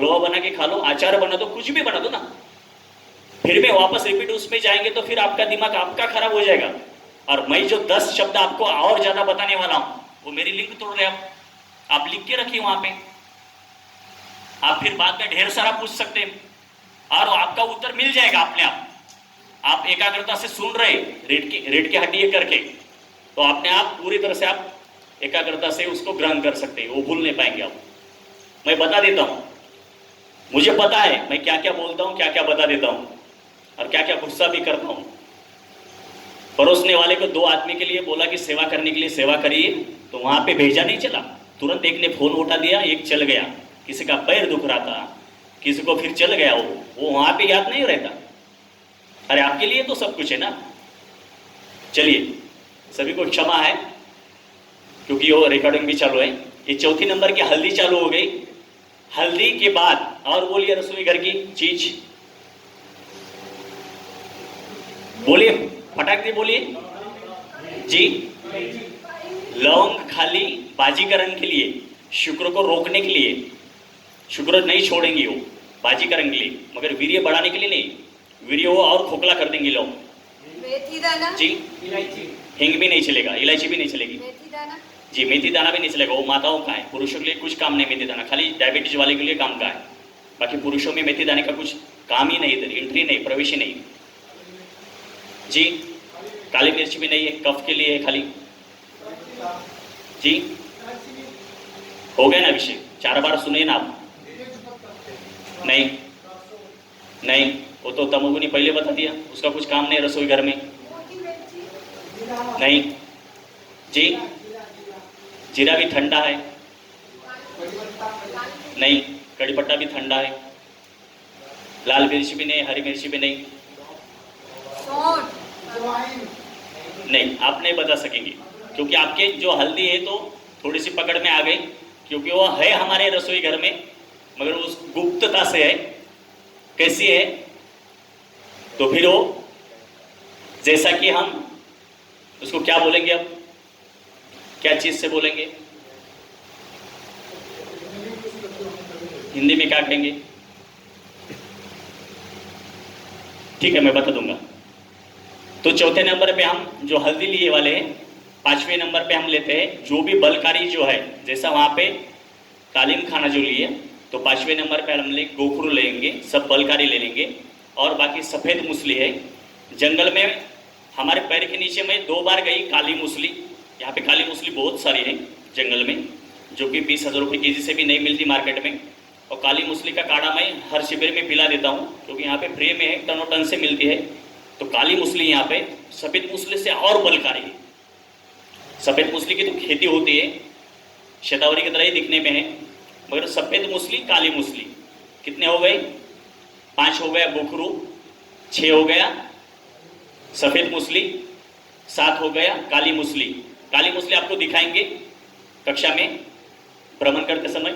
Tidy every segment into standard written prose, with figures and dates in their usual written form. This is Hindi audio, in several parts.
हलवा बना के खा लो, अचार बना दो, कुछ भी बना दो ना। फिर मैं वापस रिपीट उसमें जाएंगे तो फिर आपका दिमाग आपका खराब हो जाएगा। और मैं जो 10 शब्द आपको और ज्यादा बताने वाला हूं वो मेरी लिंक तोड़ रहे आप लिख के रखिए वहां पे। आप फिर बाद में ढेर सारा पूछ सकते हैं और आपका उत्तर मिल जाएगा अपने आप एकाग्रता से सुन रहे रेड के हटिए करके, तो अपने आप पूरी तरह से आप एकाग्रता से उसको ग्रहण कर सकते हैं, वो भूल नहीं पाएंगे आप। मैं बता देता हूं, मुझे पता है मैं क्या क्या बोलता हूं, क्या क्या बता देता हूं और क्या क्या गुस्सा भी करता हूं। परोसने वाले को 2 आदमी के लिए बोला कि सेवा करने के लिए सेवा करिए, तो वहां पे भेजा नहीं चला, तुरंत एक ने फोन उठा दिया, एक चल गया, किसी का पैर दुख रहा था, किसी को फिर चल गया, वो वहां पे याद नहीं रहता। अरे आपके लिए तो सब कुछ है ना। चलिए सभी को क्षमा है क्योंकि वो रिकॉर्डिंग भी चालू है। ये चौथी नंबर की हल्दी चालू हो गई। हल्दी के बाद और बोलिए रसोई घर की चीज, बोलिए फटाक दे बोलिए जी। लौंग खाली बाजीकरण के लिए, शुक्र को रोकने के लिए, शुक्र नहीं छोड़ेंगे वो बाजीकरण के लिए, मगर वीर्य बढ़ाने के लिए नहीं, वीर्य वो और खोखला कर देंगे लोग। मेथी दाना जी, हिंग भी नहीं चलेगा, इलायची भी नहीं चलेगी। मेथी दाना जी, मेथी दाना भी नहीं चलेगा, वो माताओं का है, पुरुषों के लिए कुछ काम नहीं मेथी दाना, खाली डायबिटीज वाले के लिए काम का है। बाकी पुरुषों में मेथी दाने का कुछ काम ही नहीं, इधर एंट्री नहीं, प्रवेश ही नहीं। जी, काली मिर्च भी नहीं है, कफ के लिए है खाली। जी, हो गया ना विषय, 4 बार सुनिए ना आप। नहीं नहीं, वो तो तमोगुनी पहले बता दिया, उसका कुछ काम नहीं रसोई घर में। नहीं जी, जीरा भी ठंडा है। नहीं, कड़ी पत्ता भी ठंडा है। लाल मिर्च भी नहीं, हरी मिर्च भी नहीं। नहीं, आप नहीं बता सकेंगे क्योंकि आपके जो हल्दी है तो थोड़ी सी पकड़ में आ गई, क्योंकि वो है हमारे रसोई घर में मगर उस गुप्तता से है। कैसी है? तो फिर वो जैसा कि हम उसको क्या बोलेंगे, अब क्या चीज से बोलेंगे, हिंदी में क्या कहेंगे? ठीक है, मैं बता दूंगा। तो चौथे नंबर पे हम जो हल्दी लिए वाले हैं, 5वें नंबर पे हम लेते हैं जो भी बलकारी जो है, जैसा वहां पे कालीन खाना जो लिए, तो 5वें नंबर पे हम ले गोखरू लेंगे, सब बलकारी ले लेंगे। और बाकी सफेद मूसली है। जंगल में हमारे पैर के नीचे में 2 बार गई काली मूसली, यहाँ पे काली मूसली बहुत सारी है जंगल में, जो कि 20,000 रुपये केजी से भी नहीं मिलती मार्केट में। और काली मूसली का काढ़ा मैं हर शिविर में पिला देता हूँ क्योंकि यहाँ पे फ्री में है, टनों टन से मिलती है। तो काली मूसली यहाँ पे सफेद मूसली से और बलकारी है। सफेद मूसली की तो खेती होती है, शतावरी की तरह ही दिखने में है, मगर सफेद मूसली काली मूसली कितने हो गए? 5 हो गया गोखरू, 6 हो गया सफेद मूसली, 7 हो गया काली मूसली। काली मूसली आपको दिखाएंगे कक्षा में भ्रमण करते समय।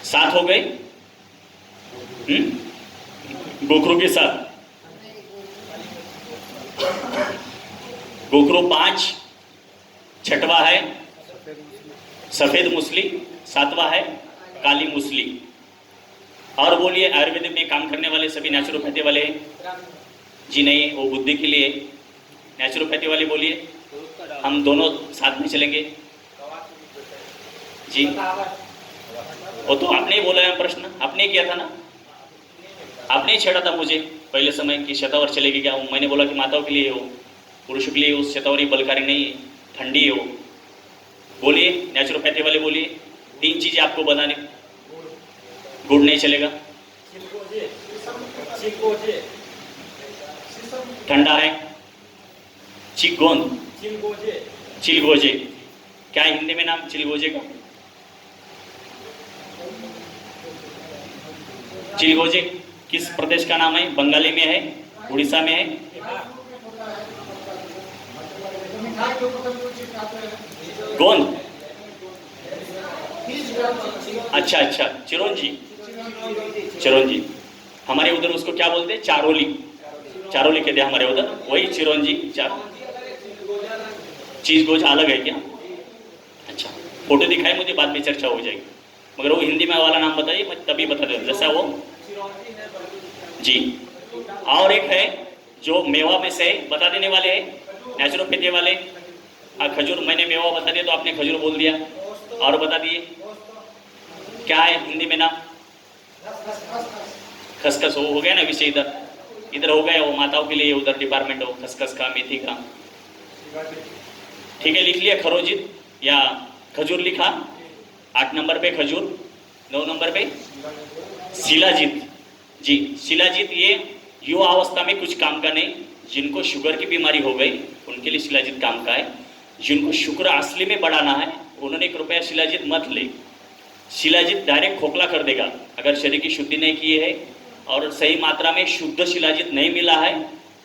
7 हो गए गोखरू के साथ, गोखरू 5, 6वां है सफेद मूसली, 7वां है काली मूसली। और बोलिए आयुर्वेदिक में काम करने वाले सभी नेचुरोपैथी वाले हैं? जी नहीं, वो बुद्धि के लिए। नेचुरोपैथी वाले बोलिए, हम दोनों साथ में चलेंगे। जी, वो तो आपने ही बोला है प्रश्न, आपने किया था ना, आपने ही छेड़ा था मुझे पहले समय कि शतावर चलेगी क्या। मैंने बोला कि माताओं के लिए हो, पुरुषों के लिए उस शतावरी बलकारी नहीं है, ठंडी है वो। बोलिए नेचुरोपैथी वाले बोलिए, 3 चीजें आपको बताने। गुड़ नहीं चलेगा, ठंडा है, चिकगोंद, चिलगोजे। क्या हिंदी में नाम चिलगोजे का? चिलगोजे किस प्रदेश का नाम है? बंगाली में है, उड़ीसा में है। गोंद, अच्छा अच्छा, चिरौंजी, चिरौंजी हमारे उधर उसको क्या बोलते हैं? चारोली, चारोली कहते हैं हमारे उधर, वही चिरौंजी। चीज गोजा अलग है क्या? अच्छा, फोटो दिखाए मुझे, बाद में चर्चा हो जाएगी, मगर वो हिंदी में वाला नाम बताइए, मैं तभी बता दूँ जैसा वो। जी, और एक है जो मेवा में से बता देने वाले हैं, नेचुरोपैथी वाले। खजूर, मैंने मेवा बता दिया तो आपने खजूर बोल दिया, और बता दिए क्या है हिंदी में नाम? खसखस। हो गया ना विषय, इधर इधर हो गया, वो माताओं के लिए उधर डिपार्टमेंट हो, खसखस का, मेथी का। ठीक है, लिख लिया खरोजित या खजूर लिखा। 8 नंबर पे खजूर, 9 नंबर पे शिलाजीत। जी, शिलाजीत ये युवा अवस्था में कुछ काम का नहीं, जिनको शुगर की बीमारी हो गई उनके लिए शिलाजीत काम का है। जिनको शुगर असली में बढ़ाना है उन्होंने कृपया शिलाजीत मत ले। शिलाजीत डायरेक्ट खोखला कर देगा अगर शरीर की शुद्धि नहीं की है और सही मात्रा में शुद्ध शिलाजीत नहीं मिला है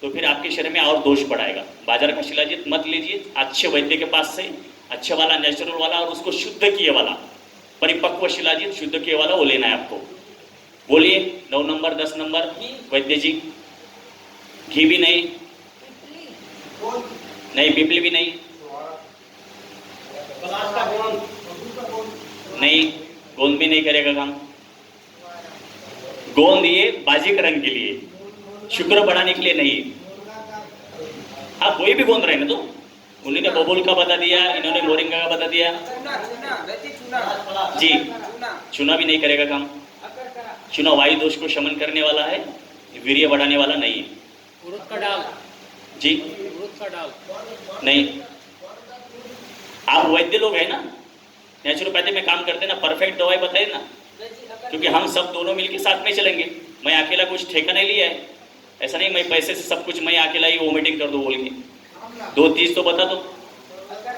तो फिर आपके शरीर में और दोष बढ़ाएगा। बाजार का शिलाजीत मत लीजिए, अच्छे वैद्य के पास से अच्छे वाला, नेचुरल वाला और उसको शुद्ध किए वाला, परिपक्व शिलाजीत शुद्ध किए वाला वो लेना है आपको। बोलिए 9 नंबर 10 नंबर वैद्य जी। घी भी नहीं, नहीं पिपली भी नहीं, नहीं गोंद भी नहीं करेगा काम। गोंद ये बाजीकरण के लिए, शुक्र बढ़ाने के लिए नहीं। आप कोई भी गोंद रहे ना, तो उन्होंने बबूल का बता दिया, इन्होंने मोरिंगा का बता दिया। जी, चूना भी नहीं करेगा काम। चूना वायु दोष को शमन करने वाला है, वीर्य बढ़ाने वाला नहीं है। उड़द का डाल जी, उड़द का डाल नहीं। आप वैद्य लोग हैं ना, नेचुरोपैथी में काम करते हैं ना, परफेक्ट दवाई बताइए ना, क्योंकि हम सब दोनों मिलकर साथ में चलेंगे। मैं अकेला कुछ ठेका नहीं लिया है, ऐसा नहीं मैं पैसे से सब कुछ मैं अकेला ही वोमिटिंग कर दूँ बोल के। 2 चीज तो बता दो।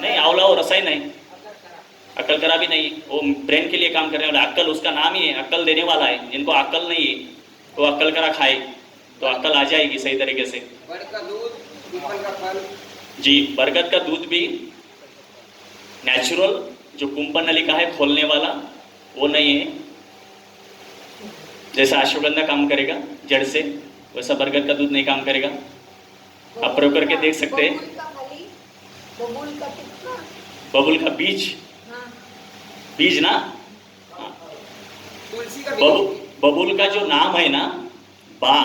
नहीं, आंवला और रसायन नहीं, अक्ल करा भी नहीं, वो ब्रेन के लिए काम करने वाला। अक्ल उसका नाम ही है, अक्ल देने वाला है। जिनको अक्ल नहीं है तो अक्ल करा खाए तो अक्ल आ जाएगी सही तरीके से। जी, बरगद का दूध भी नेचुरल, जो कुंपन नलिका है खोलने वाला वो नहीं है। जैसा अश्वगंधा काम करेगा जड़ से, वैसा बरगद का दूध नहीं काम करेगा। आप प्रयोग करके देख सकते हैं। बबुल का बीज, बीज ना, बबुल का जो नाम है ना, बा,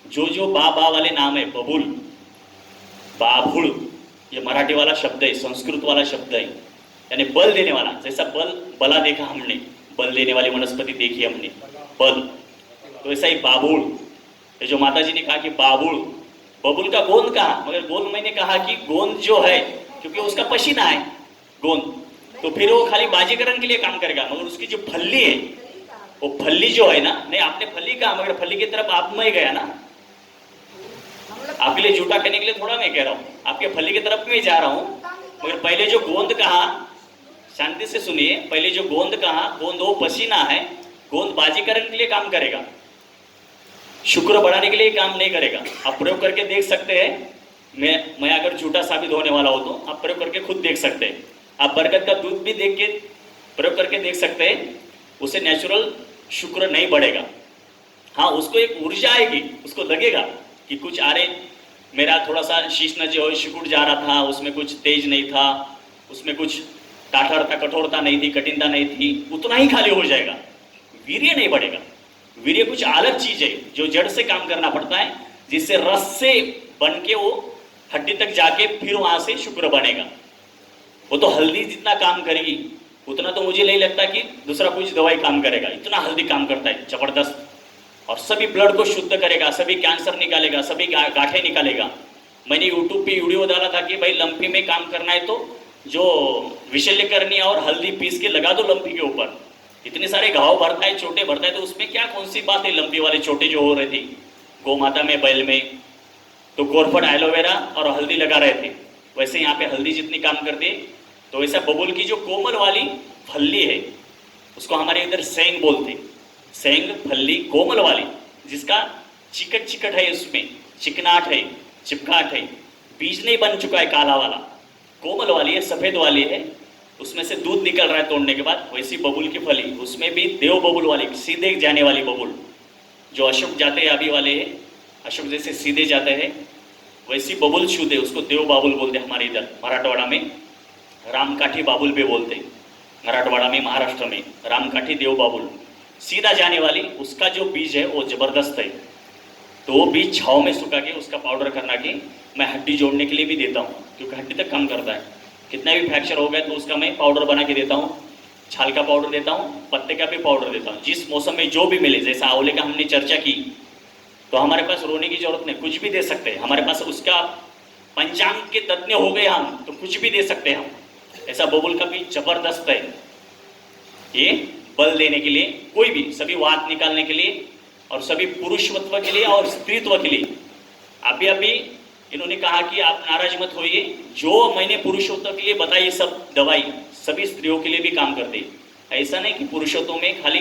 जो बा वाले नाम है, बबुल, बाभुड़, ये मराठी वाला शब्द है, संस्कृत वाला शब्द है, यानी बल देने वाला। जैसा बला देखा हमने, बल देने वाली वनस्पति देखी हमने, बल, तो ऐसा ही बाबुड़। ये जो माता जी ने कहा कि बाबुड़, बबुल का गोंद कहा, मगर गोंद मैंने कहा कि गोंद जो है, क्योंकि उसका पसीना है गोंद, तो फिर वो खाली बाजीकरण के लिए काम करेगा। मगर उसकी जो फल्ली है, वो फल्ली जो है ना, नहीं आपने फल्ली कहा, मगर फल्ली की तरफ आप में गया ना, आपके लिए झूठा करने के लिए थोड़ा मैं कह रहा हूँ, आपके फल्ली की तरफ में जा रहा हूँ। मगर पहले जो गोंद कहा, शांति से सुनिए, पहले जो गोंद कहा, गोंद वो पसीना है, गोंद बाजीकरण के लिए काम करेगा, शुक्र बढ़ाने के लिए काम नहीं करेगा। आप प्रयोग करके देख सकते हैं, मैं अगर झूठा साबित होने वाला हो तो आप प्रयोग करके खुद देख सकते हैं। आप बरगद का दूध भी देख के प्रयोग करके देख सकते हैं, उसे नेचुरल शुक्र नहीं बढ़ेगा। हाँ, उसको एक ऊर्जा आएगी, उसको लगेगा कि कुछ अरे मेरा थोड़ा सा शीश न जो सिकुड़ जा रहा था, उसमें कुछ तेज नहीं था, उसमें कुछ टाठरता कठोरता नहीं थी, कठिनता नहीं थी, उतना ही खाली हो जाएगा, वीर्य नहीं बढ़ेगा। वीर्य कुछ अलग चीज है जो जड़ से काम करना पड़ता है, जिससे रस से बन के वो हड्डी तक जाके फिर वहां से शुक्र बनेगा। वो तो हल्दी जितना काम करेगी उतना तो मुझे नहीं लगता कि दूसरा कुछ दवाई काम करेगा, इतना हल्दी काम करता है जबरदस्त। और सभी ब्लड को शुद्ध करेगा, सभी कैंसर निकालेगा, सभी गांठें निकालेगा। मैंने यूट्यूब पे वीडियो डाला था कि भाई लंपी में काम करना है तो जो विशल्यकरणी और हल्दी पीस के लगा दो लंपी के ऊपर। इतने सारे घाव भरता है, चोटे भरता है, तो उसमें क्या कौन सी बात है? लंपी वाले चोटे जो हो रहे थे गौ माता में, बैल में, तो गोरफट एलोवेरा और हल्दी लगा रहे थे। वैसे यहाँ पे हल्दी जितनी काम करती है, तो वैसा बबुल की जो कोमल वाली फल्ली है उसको हमारे इधर सेंग बोलते, सेंग फल्ली कोमल वाली, जिसका चिकट चिकट है, उसमें चिकनाट है, चिपकाट है, बीज नहीं बन चुका है काला वाला, कोमल वाली है, सफेद वाली है, उसमें से दूध निकल रहा है तोड़ने के बाद। वैसी बबुल की फली, उसमें भी देव बबुल वाली, सीधे जाने वाली बबुल, जो अशोक जाते हैं अभी वाले है, अशोक जैसे सीधे जाते हैं, वैसी बबुल शुद्ध है, उसको देव बाबुल बोलते हैं हमारे इधर मराठवाड़ा में, रामकाठी बाबुल भी बोलते हैं। मराठवाड़ा में, महाराष्ट्र में, रामकाठी देव बाबुल सीधा जाने वाली, उसका जो बीज है वो जबरदस्त है। तो वो बीज छाव में सुखा के उसका पाउडर करना के मैं हड्डी जोड़ने के लिए भी देता हूँ, क्योंकि हड्डी तक कम करता है। कितना भी फ्रैक्चर हो गया तो उसका मैं पाउडर बना के देता हूँ, छाल का पाउडर देता हूँ, पत्ते का भी पाउडर देता हूँ। जिस मौसम में जो भी मिले, जैसा आंवले का हमने चर्चा की, तो हमारे पास रोने की जरूरत नहीं, कुछ भी दे सकते हैं। हमारे पास उसका पंचांग के तज्ञ हो गए हम, तो कुछ भी दे सकते हैं हम। ऐसा बबुल का भी जबरदस्त है, ये बल देने के लिए, कोई भी, सभी वात निकालने के लिए और सभी पुरुषत्व के लिए और स्त्रीत्व के लिए। अभी अभी इन्होंने कहा कि आप नाराज मत होइए, जो मैंने पुरुषत्व के लिए बताई सब दवाई सभी स्त्रियों के लिए भी काम करती है। ऐसा नहीं कि पुरुषत्व में खाली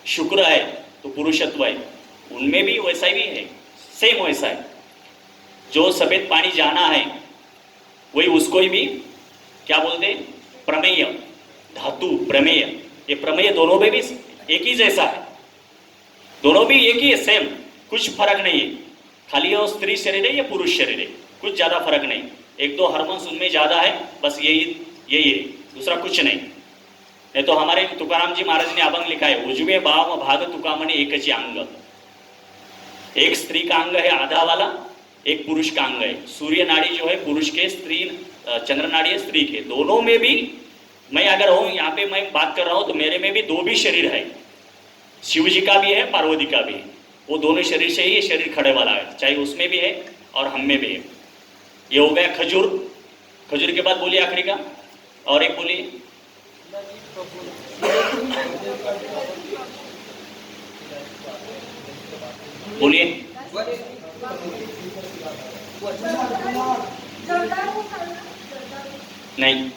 शुक्र है तो पुरुषत्व है, उनमें भी वैसा ही है, सेम वैसा है। जो सफेद पानी जाना है वही उसको ही भी क्या बोलते हैं, प्रमेय, धातु प्रमेय। ये प्रमेय दोनों में भी एक ही जैसा है, दोनों भी एक ही है, सेम, कुछ फर्क नहीं है। खाली वो स्त्री शरीर है या पुरुष शरीर है, कुछ ज्यादा फर्क नहीं। एक दो हार्मोन्स उनमें ज्यादा है, बस यही है, दूसरा कुछ नहीं। तो हमारे तुकाराम जी महाराज ने अभंग लिखा है, उजवे भाव भाग तुकामणि एकची अंग। एक स्त्री का अंग है आधा वाला, एक पुरुष का अंग है। सूर्य नाड़ी जो है पुरुष के, स्त्री चंद्र नाड़ी है स्त्री के। दोनों में भी मैं अगर हूं यहाँ पे, मैं बात कर रहा हूं तो मेरे में भी दो भी शरीर है, शिव जी का भी है, पार्वती का भी है। वो दोनों शरीर से ही ये शरीर खड़े वाला है, चाहे उसमें भी है और हम में भी है। ये हो गया खजूर। खजूर के बाद बोलिए आखिरी का, और एक बोलिए, बोलिए, नहीं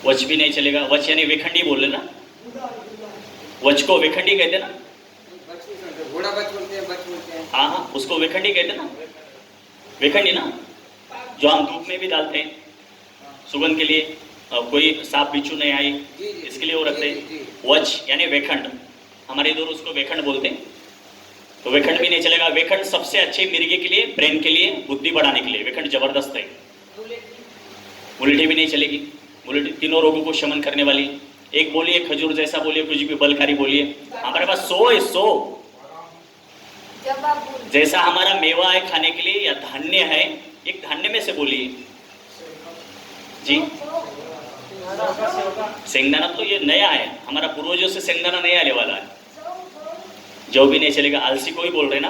वच भी नहीं चलेगा। वच यानी वेखंडी बोल रहे ना, वच को वेखंडी कहते ना, घोड़ा बच बोलते हैं, बच बोलते हैं। हाँ हाँ, उसको वेखंडी कहते ना, वेखंडी ना, जो हम धूप में भी डालते हैं सुगंध के लिए, कोई सांप बिच्छू नहीं आए इसके लिए वो रखते हैं। वच यानी वेखंड, हमारे इधर उसको वेखंड बोलते हैं। तो वेखंड भी नहीं चलेगा। वेखंड सबसे अच्छे मिर्गे के लिए, ब्रेन के लिए, बुद्धि बढ़ाने के लिए वेखंड जबरदस्त है। उल्टी भी नहीं चलेगी, उल्टी तीनों रोगों को शमन करने वाली। एक बोलिए खजूर जैसा, बोलिए कुछ भी बलकारी बोलिए। हमारे पास 100 है, 100 जैसा हमारा मेवा है खाने के लिए या धान्य है, एक धान्य में से बोलिए जी। शेंगदाना तो ये नया है, हमारा पूर्वजों से शेंगदाना नया आने वाला है। जौ भी नहीं चलेगा, अलसी को ही बोल रहे ना,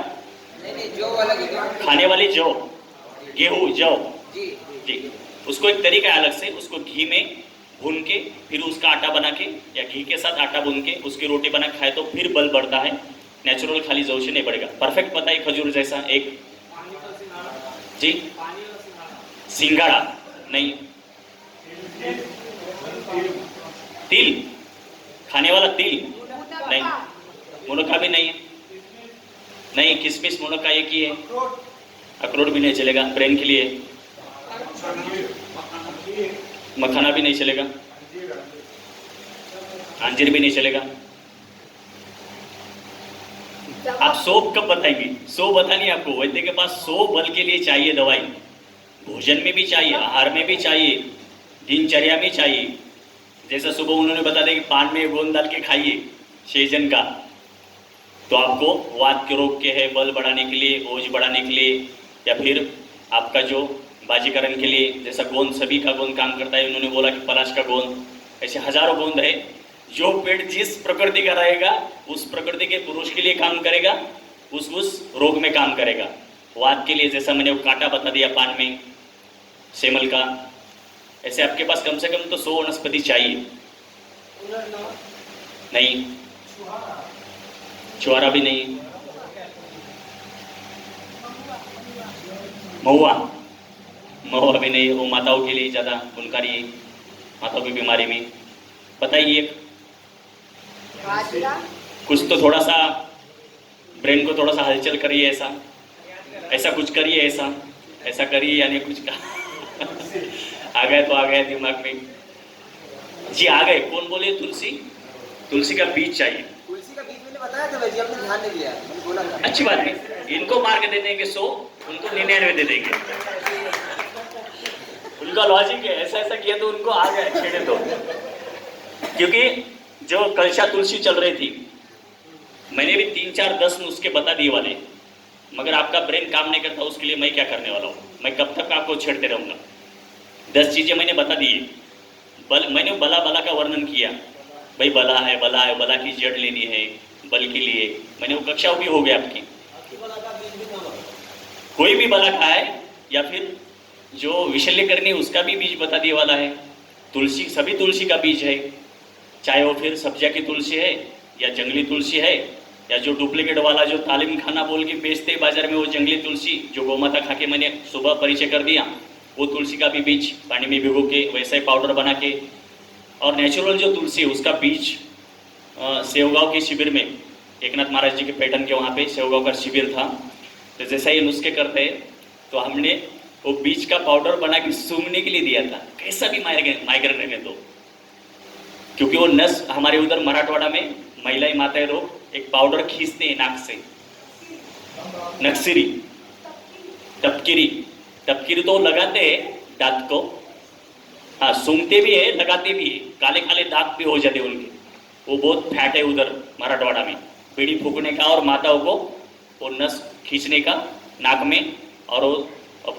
नहीं जौ वाला खाने वाली जौ, गेहूं जौ जी जी। उसको एक तरीका है अलग से, उसको घी में भून के फिर उसका आटा बना के, या घी के साथ आटा भून के उसकी रोटी बना के खाए तो फिर बल बढ़ता है। नेचुरल खाली जौ से नहीं बढ़ेगा। परफेक्ट पता है खजूर जैसा एक जी। सिंघाड़ा नहीं, तिल, खाने वाला तिल नहीं, मुनक्का भी नहीं है, नहीं किशमिश मुनक्का एक ही है। अखरोट भी नहीं चलेगा, ब्रेन के लिए। मखाना भी नहीं चलेगा, अंजीर भी नहीं चलेगा। आप 100 कब बताएंगे? 100 बतानी आपको। वैद्य के पास 100 बल के लिए चाहिए दवाई, भोजन में भी चाहिए, आहार में भी चाहिए, दिनचर्या में चाहिए। जैसा सुबह उन्होंने बता दिया कि पान में गोंद डाल के खाइए सेजन का, तो आपको वात के रोग के है, बल बढ़ाने के लिए, ओज बढ़ाने के लिए, या फिर आपका जो बाजीकरण के लिए, जैसा गोंद सभी का गोंद काम करता है। उन्होंने बोला कि पलाश का गोंद, ऐसे हजारों गोंद है। जो पेड़ जिस प्रकृति का रहेगा उस प्रकृति के पुरुष के लिए काम करेगा, उस रोग में काम करेगा। वात के लिए जैसा मैंने वो कांटा बता दिया पान में, सेमल का, ऐसे आपके पास कम से कम तो 100 वनस्पति चाहिए। नहीं, छुआरा भी नहीं, महुआ, महुआ भी नहीं, वो माताओं के लिए ज़्यादा गुणकारी है, माताओं की बीमारी में। बताइए कुछ तो, थोड़ा सा ब्रेन को थोड़ा सा हलचल करिए, ऐसा ऐसा कुछ करिए, ऐसा करिए, यानी कुछ का आ गए तो आ गए दिमाग में जी, आ गए। कौन बोले? तुलसी, तुलसी का बीज चाहिए। तुलसी का बीज मैंने बताया था भाई जी, हमने ध्यान नहीं दिया, मैंने बोला था। अच्छी बात है, इनको मार्क दे देंगे 100, उनको 99 दे देंगे। उनको उनका लॉजिक है, ऐसा ऐसा किया तो उनको आ गया छेड़े तो। क्योंकि जो कलशा तुलसी चल रही थी, मैंने भी 3-4-10 नुस्खे बता दिए वाले, मगर आपका ब्रेन काम नहीं करता, उसके लिए मैं क्या करने वाला हूँ? मैं कब तक आपको छेड़ते रहूँगा? 10 चीज़ें मैंने बता दी। मैंने बला बला का वर्णन किया, भाई बला है, बला की जड़ लेनी है, बल के लिए मैंने वो कक्षा भी हो गया आपकी। कोई भी बला का है या फिर जो विशल्य करनी उसका भी बीज बता दिए वाला है। तुलसी, सभी तुलसी का बीज है, चाहे वो फिर सब्जिया की तुलसी है या जंगली तुलसी है, या जो डुप्लीकेट वाला जो तालीम खाना बोल के बेचते हैं बाजार में, वो जंगली तुलसी जो गौमाता खा के मैंने सुबह परिचय कर दिया, वो तुलसी का भी बीज पानी में भिगो के वैसा ही पाउडर बना के, और नेचुरल जो तुलसी है उसका बीज सेवगांव के शिविर में, एकनाथ महाराज जी के पैटर्न के वहाँ पे सेवगांव का शिविर था, तो जैसा ये नुस्खे करते हैं तो हमने वो बीज का पाउडर बना के सूंघने के लिए दिया था, कैसा भी माइग्रेन रहने दो। क्योंकि वो नस हमारे उधर मराठवाड़ा में महिलाएं माताएं लोग एक पाउडर खींचते हैं नाक से, नक्सिरी, तपकिरी तो लगाते हैं दांत को, हाँ सूंघते भी है लगाते भी है, काले काले दांत भी हो जाते उनके, वो बहुत फैट है उधर मराठवाड़ा में, बीड़ी फूकने का और माताओं को वो नस खींचने का नाक में, और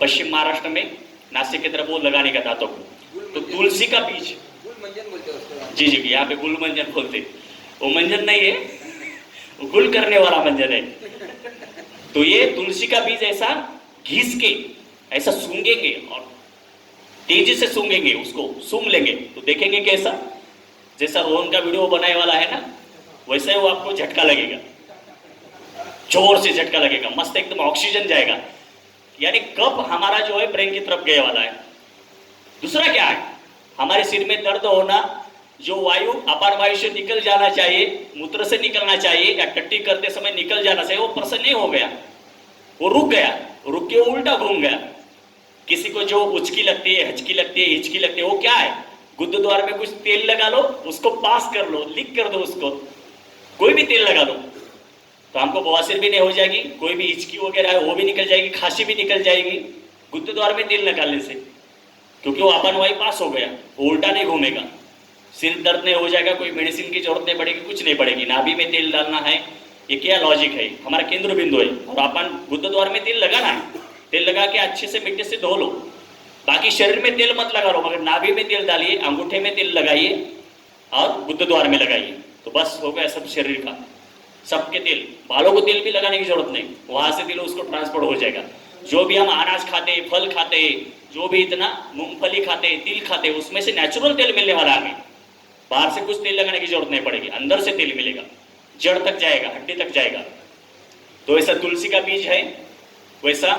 पश्चिम महाराष्ट्र में नासिक की तरफ वो लगाने का दांतों को। तो तुलसी का बीज, गुलमंजन बोलते हैं उसको। जी जी यहाँ पे गुल मंजन बोलते, वो मंजन नहीं है, वो गुल करने वाला मंजन है। तो ये तुलसी का बीज ऐसा घिस के ऐसा सूंघेंगे और तेजी से सूंघेंगे, उसको सूंघ लेंगे तो देखेंगे कैसा, जैसा रोहन का वीडियो बनाने वाला है ना, वैसा ही वो आपको झटका लगेगा, जोर से झटका लगेगा, मस्त एकदम ऑक्सीजन जाएगा, यानी कफ हमारा जो है ब्रेन की तरफ गए वाला है। दूसरा क्या है, हमारे सिर में दर्द होना, जो वायु अपान वायु से निकल जाना चाहिए, मूत्र से निकलना चाहिए या टट्टी करते समय निकल जाना चाहिए, वो प्रसन्न नहीं हो गया, वो रुक गया, रुक के उल्टा घूम गया। किसी को जो उचकी लगती है, हचकी लगती है, हिचकी लगती है, वो क्या है, गुद्द द्वार में कुछ तेल लगा लो, उसको पास कर लो, लीक कर दो उसको, कोई भी तेल लगा लो तो हमको बवासीर भी नहीं हो जाएगी, कोई भी हिचकी वगैरह है वो भी निकल जाएगी, खांसी भी निकल जाएगी गुद्द द्वार में तेल निकालने से, क्योंकि वो अपन वाई पास हो गया, वो उल्टा नहीं घूमेगा, सिर दर्द नहीं हो जाएगा, कोई मेडिसिन की जरूरत नहीं पड़ेगी, कुछ नहीं पड़ेगी। नाभि में तेल डालना है, ये क्या लॉजिक है, हमारा केंद्र बिंदु है, और अपन गुद्द द्वार में तेल लगाना है, तेल लगा के अच्छे से मिट्टी से धो लो, बाकी शरीर में तेल मत लगा लो, मगर नाभि में तेल डालिए, अंगूठे में तेल लगाइए और गुद्द द्वार में लगाइए, तो बस हो गया सब शरीर का, सबके तेल, बालों को तेल भी लगाने की जरूरत नहीं, वहां से तेल उसको ट्रांसपोर्ट हो जाएगा। जो भी हम अनाज खाते हैं, फल खाते हैं, जो भी इतना मूंगफली खाते हैं, तिल खाते हैं, उसमें से नेचुरल तेल मिलने वाला है हमें, बाहर से कुछ तेल लगाने की जरूरत नहीं पड़ेगी, अंदर से तेल मिलेगा, जड़ तक जाएगा, हड्डी तक जाएगा। तो ऐसा तुलसी का बीज है वैसा,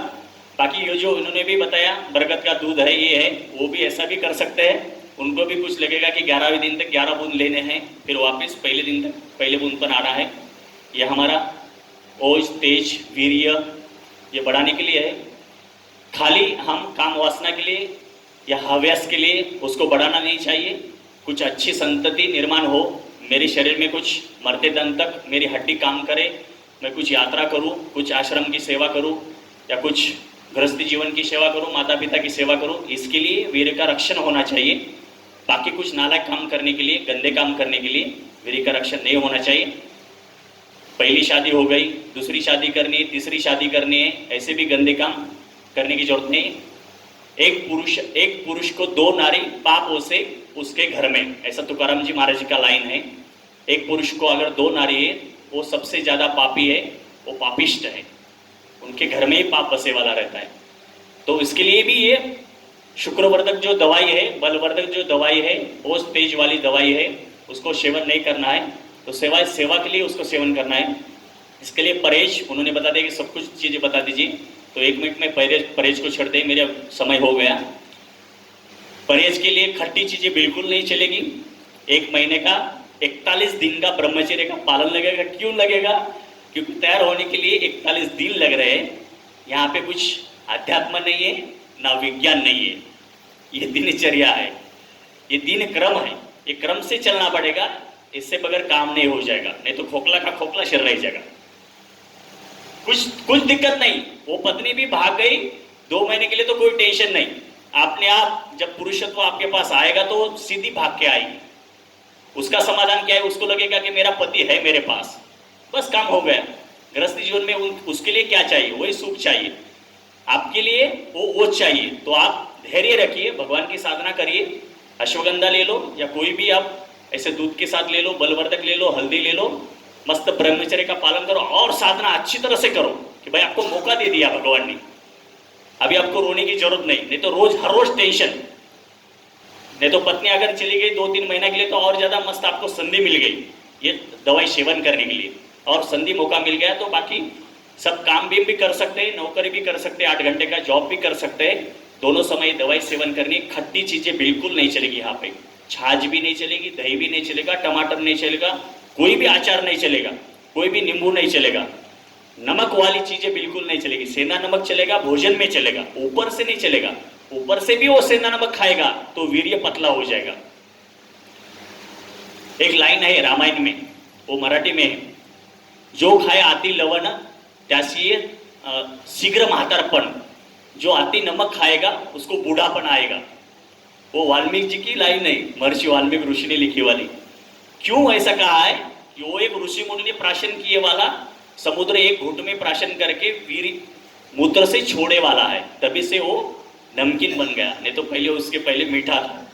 बाकी ये जो उन्होंने भी बताया बरगद का दूध है, ये है, वो भी ऐसा भी कर सकते हैं। उनको भी कुछ लगेगा कि 11वें दिन तक 11 बूंद लेने हैं, फिर वापस पहले दिन तक पहले बूंद पर आना है। ये हमारा ओज, तेज, वीर्य ये बढ़ाने के लिए है, खाली हम काम वासना के लिए या हव्यास के लिए उसको बढ़ाना नहीं चाहिए। कुछ अच्छी संतति निर्माण हो, मेरे शरीर में कुछ मरते दम तक मेरी हड्डी काम करे, मैं कुछ यात्रा करूं, कुछ आश्रम की सेवा करूं या कुछ गृहस्थी जीवन की सेवा करूं, माता पिता की सेवा करूं, इसके लिए वीर्य का रक्षण होना चाहिए। बाकी कुछ नालायक काम करने के लिए, गंदे काम करने के लिए वीर्य का रक्षण नहीं होना चाहिए। पहली शादी हो गई, दूसरी शादी करनी है, तीसरी शादी करनी है, ऐसे भी गंदे काम करने की जरूरत नहीं। एक पुरुष को 2 नारी पाप हो से उसके घर में, ऐसा तुकाराम जी महाराज जी का लाइन है। एक पुरुष को अगर 2 नारी है, वो सबसे ज्यादा पापी है, वो पापिष्ट है, उनके घर में ही पाप बसे वाला रहता है। तो इसके लिए भी ये शुक्रवर्धक जो दवाई है, बलवर्धक जो दवाई है, वो तेज वाली दवाई है, उसको सेवन नहीं करना है। तो सेवा के लिए उसको सेवन करना है। इसके लिए परहेज उन्होंने बता दिया कि सब कुछ चीज़ें बता दीजिए, तो 1 मिनट में परहेज को छोड़ते, मेरा समय हो गया। परहेज के लिए खट्टी चीज़ें बिल्कुल नहीं चलेगी। 1 महीने का 41 दिन का ब्रह्मचर्य का पालन लगेगा। क्यों लगेगा? क्योंकि तैयार होने के लिए 41 दिन लग रहे हैं। यहाँ पे कुछ अध्यात्म नहीं है, ना विज्ञान नहीं है, ये दिनचर्या है, ये दिन क्रम है, ये क्रम से चलना पड़ेगा, इससे बगैर काम नहीं हो जाएगा, नहीं तो खोखला का खोखला शरीर रह जाएगा। कुछ दिक्कत नहीं, वो पत्नी भी भाग गई 2 महीने के लिए तो कोई टेंशन नहीं, आपने आप जब पुरुषत्व आपके पास आएगा तो सीधी भाग के आएगी। उसका समाधान क्या है? उसको लगेगा कि मेरा पति है मेरे पास, बस काम हो गया। गृहस्थी जीवन में उसके लिए क्या चाहिए? वही सुख चाहिए। आपके लिए वो चाहिए। तो आप धैर्य रखिए, भगवान की साधना करिए। अश्वगंधा ले लो या कोई भी आप ऐसे दूध के साथ ले लो, बलवर्धक ले लो, हल्दी ले लो, मस्त ब्रह्मचर्य का पालन करो और साधना अच्छी तरह से करो कि भाई आपको मौका दे दिया भगवान ने, अभी आपको रोने की जरूरत नहीं तो रोज हर रोज टेंशन। नहीं तो पत्नी अगर चली गई 2-3 महीना के लिए तो और ज्यादा मस्त आपको संधि मिल गई ये दवाई सेवन करने के लिए, और संधि मौका मिल गया तो बाकी सब काम भी कर सकते हैं, नौकरी भी कर सकते हैं, 8 घंटे का जॉब भी कर सकते हैं। दोनों समय दवाई सेवन करनी। खट्टी चीजें बिल्कुल नहीं चलेगी यहाँ पे, छाछ भी नहीं चलेगी, दही भी नहीं चलेगा, टमाटर नहीं चलेगा, कोई भी अचार नहीं चलेगा, कोई भी नींबू नहीं चलेगा, नमक वाली चीजें बिल्कुल नहीं चलेगी। सेंधा नमक चलेगा, भोजन में चलेगा, ऊपर से नहीं चलेगा। ऊपर से भी वो सेंधा नमक खाएगा तो वीर्य पतला हो जाएगा। एक लाइन है रामायण में, वो मराठी में है, जो खाए आती लवण त्यासी शीघ्र म्हातारपण, जो आती नमक खाएगा उसको बूढ़ापन आएगा। वो वाल्मीकि जी की लाइन नहीं, महर्षि वाल्मीकि ऋषि ने लिखी वाली। क्यों ऐसा कहा है? कि वो एक ऋषि मुनि ने प्राशन किए वाला, समुद्र एक घूंट में प्राशन करके वीर मूत्र से छोड़े वाला है, तभी से वो नमकीन बन गया, नहीं तो पहले उसके पहले मीठा था।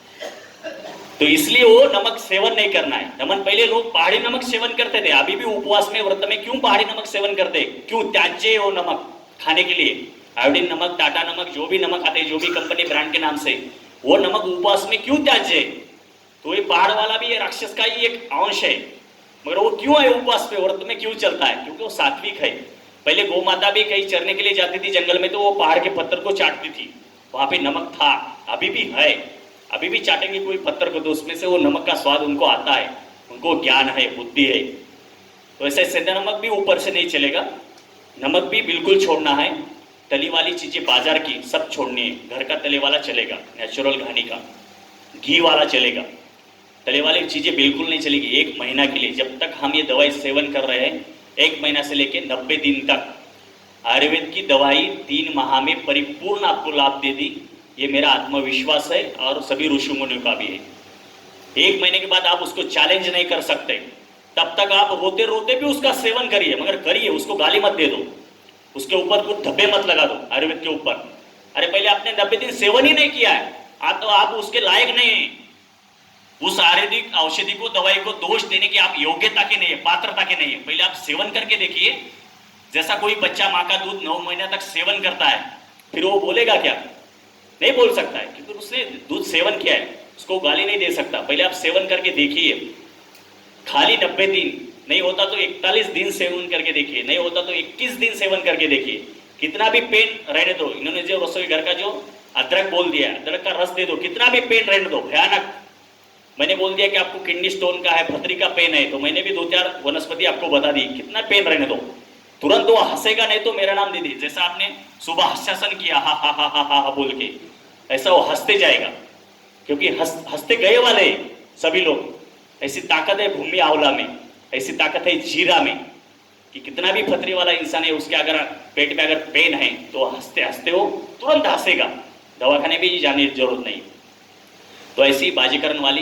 तो इसलिए वो नमक सेवन नहीं करना है। नमन पहले लोग पहाड़ी नमक सेवन करते थे, अभी भी उपवास में व्रत में क्यों पहाड़ी नमक सेवन करते? क्यों? त्याज्य वो नमक खाने के लिए। आयोडीन नमक, टाटा नमक, जो भी नमक आते हैं, जो भी कंपनी ब्रांड के नाम से, वो नमक उपवास में क्यों त्याज्य है? तो ये पहाड़ वाला भी ये राक्षस का ही एक अंश है, मगर वो क्यों है उपवास पे, व्रत में क्यों चलता है? क्योंकि वो सात्विक है। पहले गौ माता भी कहीं चरने के लिए जाती थी जंगल में, तो वो पहाड़ के पत्थर को चाटती थी, वहां पे नमक था, अभी भी है, अभी भी चाटेंगे कोई पत्थर को तो उसमें से वो नमक का स्वाद उनको आता है, उनको ज्ञान है, बुद्धि है। तो ऐसे सेंधा नमक भी ऊपर से नहीं चलेगा, नमक भी बिल्कुल छोड़ना है। तली वाली चीजें बाजार की सब छोड़नी है। घर का तले वाला चलेगा, नेचुरल घानी का, घी वाला चलेगा, तले वाली चीजें बिल्कुल नहीं चलेगी 1 महीना के लिए। जब तक हम ये दवाई सेवन कर रहे हैं, 1 महीना से लेके 90 दिन तक, आयुर्वेद की दवाई 3 माह में परिपूर्ण आपको लाभ दे दी, ये मेरा आत्मविश्वास है और सभी ऋषि मुनियों का भी है। 1 महीने के बाद आप उसको चैलेंज नहीं कर सकते, तब तक आप रोते रोते भी उसका सेवन करिए, मगर करिए, उसको गाली मत दे दो, उसके ऊपर कुछ धब्बे मत लगा दो आयुर्वेद के ऊपर। अरे पहले आपने 90 दिन सेवन ही नहीं किया है, तो आप उसके लायक नहीं है। उस आयुर्वेदिक औषधि को, दवाई को दोष देने की आप योग्यता के नहीं है, पात्रता के नहीं है। पहले आप सेवन करके देखिए। जैसा कोई बच्चा माँ का दूध 9 महीने तक सेवन करता है, फिर वो बोलेगा क्या? नहीं बोल सकता है, क्योंकि उसने दूध सेवन किया है, उसको गाली नहीं दे सकता। पहले आप सेवन करके देखिए, खाली 90 दिन नहीं होता तो 41 दिन सेवन करके देखिए, नहीं होता तो 21 दिन सेवन करके देखिए। कितना भी पेन रहने दो, इन्होंने जो रसोई घर का जो अदरक बोल दिया, अदरक का रस दे दो, कितना भी पेन रहने दो, भयानक। मैंने बोल दिया कि आपको किडनी स्टोन का है, पथरी का पेन है, तो मैंने भी 2-4 वनस्पति आपको बता दी, कितना पेन रहने दो, तुरंत वो हंसेगा, नहीं तो मेरा नाम दे दी। जैसा आपने सुबह हस्यासन किया, हा हा हा हा हा बोल के, ऐसा वो हंसते जाएगा, क्योंकि हंसते गए वाले सभी लोग। ऐसी ताकत है भूमि आंवला में, ऐसी ताकत है जीरा में, कि कितना भी फतरी वाला इंसान है, उसके अगर पेट में अगर पेन है तो हंसते हंसते वो तुरंत हंसेगा, दवाखाने भी जाने की जरूरत नहीं। तो ऐसी बाजीकरण वाली,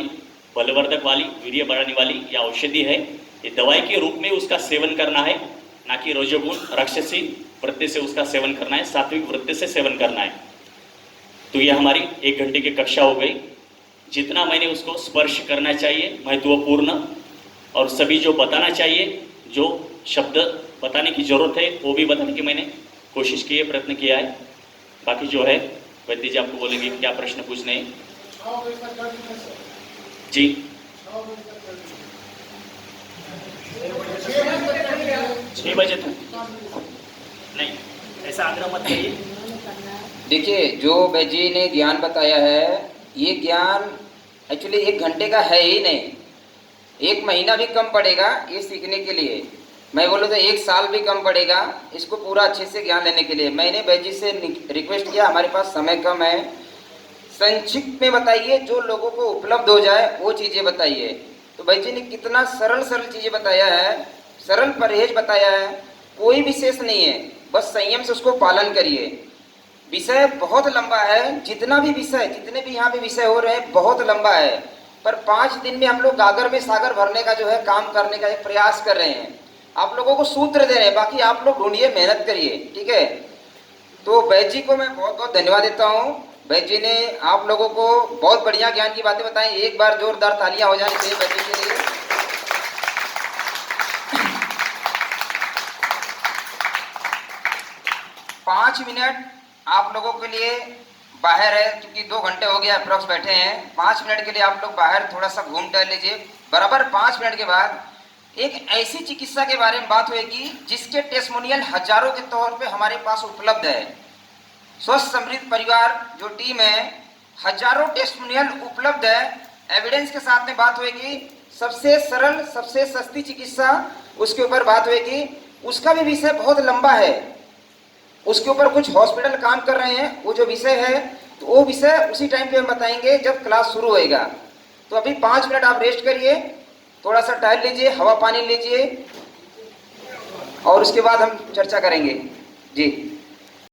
बलवर्धक वाली, वीर्य बढ़ाने वाली यह औषधि है, ये दवाई के रूप में उसका सेवन करना है, ना कि रजोगुण राक्षसी वृत्ति से उसका सेवन करना है, सात्विक वृत्ति से सेवन करना है। तो ये हमारी 1 घंटे की कक्षा हो गई। जितना मैंने उसको स्पर्श करना चाहिए महत्वपूर्ण, और सभी जो बताना चाहिए, जो शब्द बताने की जरूरत है वो भी बताने की मैंने कोशिश की है, प्रयत्न किया है। बाकी जो है वैद्य जी आपको बोलेंगे क्या प्रश्न पूछने हैं। जी 6 बजे तक नहीं, ऐसा आग्रह मत करिए। देखिए, जो वैद्य जी ने ज्ञान बताया है, ये ज्ञान एक्चुअली 1 घंटे का है ही नहीं, 1 महीना भी कम पड़ेगा ये सीखने के लिए। मैं बोलूँ तो 1 साल भी कम पड़ेगा इसको पूरा अच्छे से ज्ञान लेने के लिए। मैंने वैद्य जी से रिक्वेस्ट किया, हमारे पास समय कम है, संक्षिप्त में बताइए, जो लोगों को उपलब्ध हो जाए वो चीज़ें बताइए। तो वैद्य जी ने कितना सरल सरल चीज़ें बताया है, सरल परहेज बताया है, कोई विशेष नहीं है, बस संयम से उसको पालन करिए। विषय बहुत लंबा है, जितना भी विषय, जितने भी यहाँ पे विषय हो रहे हैं बहुत लंबा है, पर 5 दिन में हम लोग गागर में सागर भरने का जो है काम करने का एक प्रयास कर रहे हैं। आप लोगों को सूत्र दे रहे हैं, बाकी आप लोग ढूंढिए, मेहनत करिए, ठीक है। तो वैद्य जी को मैं बहुत बहुत धन्यवाद देता हूँ। वैद्य जी ने आप लोगों को बहुत बढ़िया ज्ञान की बातें बताई। एक बार जोरदार तालियां हो जानी चाहिए वैद्य जी के लिए। 5 मिनट आप लोगों के लिए बाहर है, क्योंकि 2 घंटे हो गया अप्रॉक्स बैठे हैं। 5 मिनट के लिए आप लोग बाहर थोड़ा सा घूम टहल लीजिए। बराबर 5 मिनट के बाद एक ऐसी चिकित्सा के बारे में बात होगी जिसके टेस्टिमोनियल हजारों के तौर पे हमारे पास उपलब्ध है। स्वस्थ समृद्ध परिवार जो टीम है, हजारों टेस्टिमोनियल उपलब्ध है, एविडेंस के साथ में बात होगी। सबसे सरल, सबसे सस्ती चिकित्सा, उसके ऊपर बात होगी। उसका भी विषय बहुत लंबा है, उसके ऊपर कुछ हॉस्पिटल काम कर रहे हैं। वो जो विषय है तो वो विषय उसी टाइम पे हम बताएंगे जब क्लास शुरू होएगा। तो अभी 5 मिनट आप रेस्ट करिए, थोड़ा सा टहल लीजिए, हवा पानी लीजिए और उसके बाद हम चर्चा करेंगे। जी।